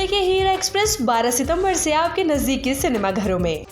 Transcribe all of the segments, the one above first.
देखिए हीरा एक्सप्रेस 12 सितंबर से आपके नजदीकी सिनेमा घरों में।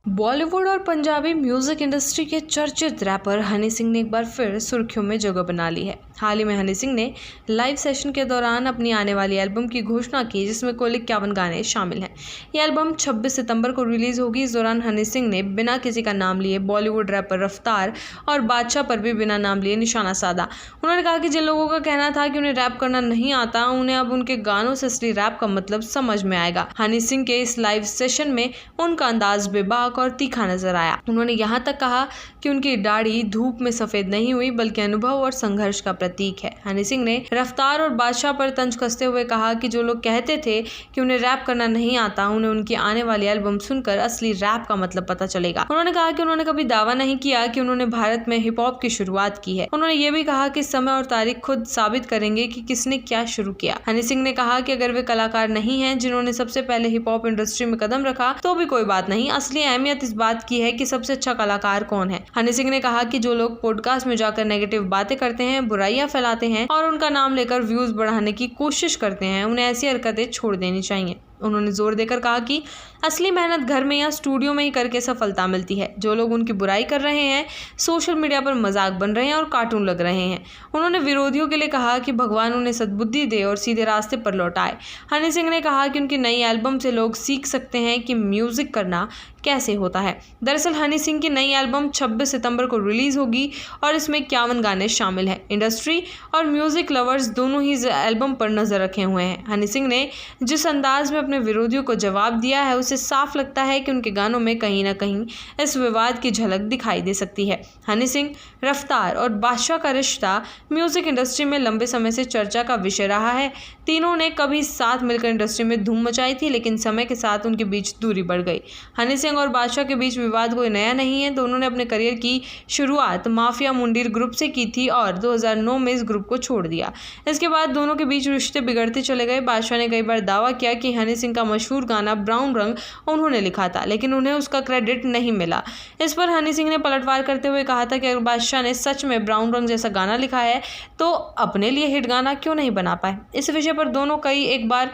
बॉलीवुड और पंजाबी म्यूजिक इंडस्ट्री के चर्चित रैपर हनी सिंह ने एक बार फिर सुर्खियों में जगह बना ली है। हाल ही में हनी सिंह ने लाइव सेशन के दौरान अपनी आने वाली एल्बम की घोषणा की, जिसमें कुल 51 गाने शामिल हैं। यह एल्बम 26 सितंबर को रिलीज होगी। इस दौरान हनी सिंह ने बिना किसी का नाम लिए बॉलीवुड रैपर रफ्तार और बादशाह पर भी बिना नाम लिए निशाना साधा। उन्होंने कहा कि जिन लोगों का कहना था कि उन्हें रैप करना नहीं आता, उन्हें अब उनके गानों से असली रैप का मतलब समझ में आएगा। हनी सिंह के इस लाइव सेशन में उनका अंदाज बेबाक और तीखा नजर आया। उन्होंने यहाँ तक कहा कि उनकी दाढ़ी धूप में सफेद नहीं हुई, बल्कि अनुभव और संघर्ष का प्रतीक है। हनी सिंह ने रफ्तार और बादशाह पर तंज कसते हुए कहा कि जो लोग कहते थे कि उन्हें रैप करना नहीं आता, उन्हें उनकी आने वाली एल्बम सुनकर असली रैप का मतलब पता चलेगा। उन्होंने कहा कि उन्होंने कभी दावा नहीं किया कि उन्होंने भारत में हिप हॉप की शुरुआत की है। उन्होंने ये भी कहा कि समय और तारीख खुद साबित करेंगे कि किसने क्या शुरू किया। हनी सिंह ने कहा कि अगर वे कलाकार नहीं हैं जिन्होंने सबसे पहले हिप हॉप इंडस्ट्री में कदम रखा, तो भी कोई बात नहीं, असली अहमियत इस बात की है कि सबसे अच्छा कलाकार कौन है। हनी सिंह ने कहा कि जो लोग पॉडकास्ट में जाकर नेगेटिव बातें करते हैं, बुराइयां फैलाते हैं और उनका नाम लेकर व्यूज बढ़ाने की कोशिश करते हैं, उन्हें ऐसी हरकतें छोड़ देनी चाहिए। उन्होंने जोर देकर कहा कि असली मेहनत घर में या स्टूडियो में ही करके सफलता मिलती है। जो लोग उनकी बुराई कर रहे हैं, सोशल मीडिया पर मजाक बन रहे हैं और कार्टून लग रहे हैं। उन्होंने विरोधियों के लिए कहा कि भगवान उन्हें सद्बुद्धि दे और सीधे रास्ते पर लौटाए। हनी सिंह ने कहा कि उनकी नई एल्बम से लोग सीख सकते हैं कि म्यूजिक करना कैसे होता है। दरअसल हनी सिंह की नई एल्बम 26 सितंबर को रिलीज होगी और इसमें 51 गाने शामिल हैं। इंडस्ट्री और म्यूजिक लवर्स दोनों ही इस एल्बम पर नजर रखे हुए हैं। हनी सिंह ने जिस अंदाज में अपने विरोधियों को जवाब दिया है, उससे साफ लगता है कि उनके गानों में कहीं ना कहीं इस विवाद की झलक दिखाई दे सकती है। हनी सिंह, रफ्तार और बादशाह का रिश्ता म्यूजिक इंडस्ट्री में लंबे समय से चर्चा का विषय रहा है। तीनों ने कभी साथ मिलकर इंडस्ट्री में धूम मचाई थी, लेकिन समय के साथ उनके बीच दूरी बढ़ गई। हनी सिंह और बादशाह के बीच विवाद कोई नया नहीं है। दोनों ने अपने करियर की शुरुआत माफिया मुंडीर ग्रुप से की थी और 2009 में इस ग्रुप को छोड़ दिया। इसके बाद दोनों के बीच रिश्ते बिगड़ते चले गए। बादशाह ने कई बार दावा किया कि हनी सिंह का मशहूर गाना ब्राउन रंग उन्होंने लिखा था, लेकिन उन्हें उसका क्रेडिट नहीं मिला। इस पर हनी सिंह ने पलटवार करते हुए कहा था कि अगर बादशाह ने सच में ब्राउन रंग जैसा गाना लिखा है, तो अपने लिए हिट गाना क्यों नहीं बना पाए। इस विषय पर दोनों कई एक बार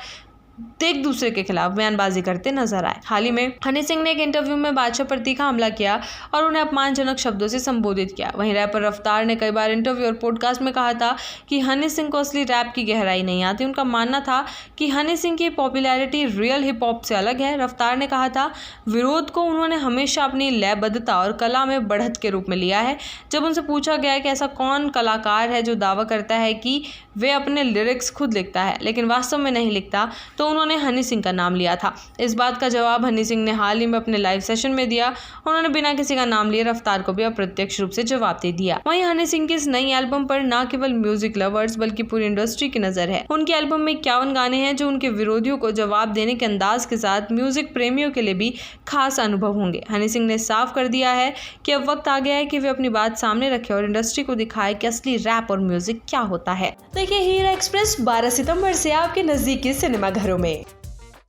एक दूसरे के खिलाफ बयानबाजी करते नजर आए। हाल ही में हनी सिंह ने एक इंटरव्यू में बादशाह पर तीखा हमला किया और उन्हें अपमानजनक शब्दों से संबोधित किया। वहीं रैपर रफ्तार ने कई बार इंटरव्यू और पॉडकास्ट में कहा था कि हनी सिंह को असली रैप की गहराई नहीं आती। उनका मानना था कि हनी सिंह की पॉपुलैरिटी रियल हिप हॉप से अलग है। रफ्तार ने कहा था, विरोध को उन्होंने हमेशा अपनी लयबद्धता और कला में बढ़त के रूप में लिया है। जब उनसे पूछा गया कि ऐसा कौन कलाकार है जो दावा करता है कि वे अपने लिरिक्स खुद लिखता है लेकिन वास्तव में नहीं लिखता, तो उन्होंने हनी सिंह का नाम लिया था। इस बात का जवाब हनी सिंह ने हाल ही में अपने लाइव सेशन में दिया। उन्होंने बिना किसी का नाम लिए रफ्तार को भी अप्रत्यक्ष रूप से जवाब दे दिया। वहीं हनी सिंह की इस नई एल्बम पर न केवल म्यूजिक लवर्स बल्कि पूरी इंडस्ट्री की नजर है। उनकी एल्बम में 51 गाने हैं जो उनके विरोधियों को जवाब देने के अंदाज के साथ म्यूजिक प्रेमियों के लिए भी खास अनुभव होंगे। हनी सिंह ने साफ कर दिया है कि अब वक्त आ गया है कि वे अपनी बात सामने रखें और इंडस्ट्री को दिखाए कि असली रैप और म्यूजिक क्या होता है। देखिए हीरा एक्सप्रेस 12 सितंबर से आपके नजदीकी सिनेमा घरों में।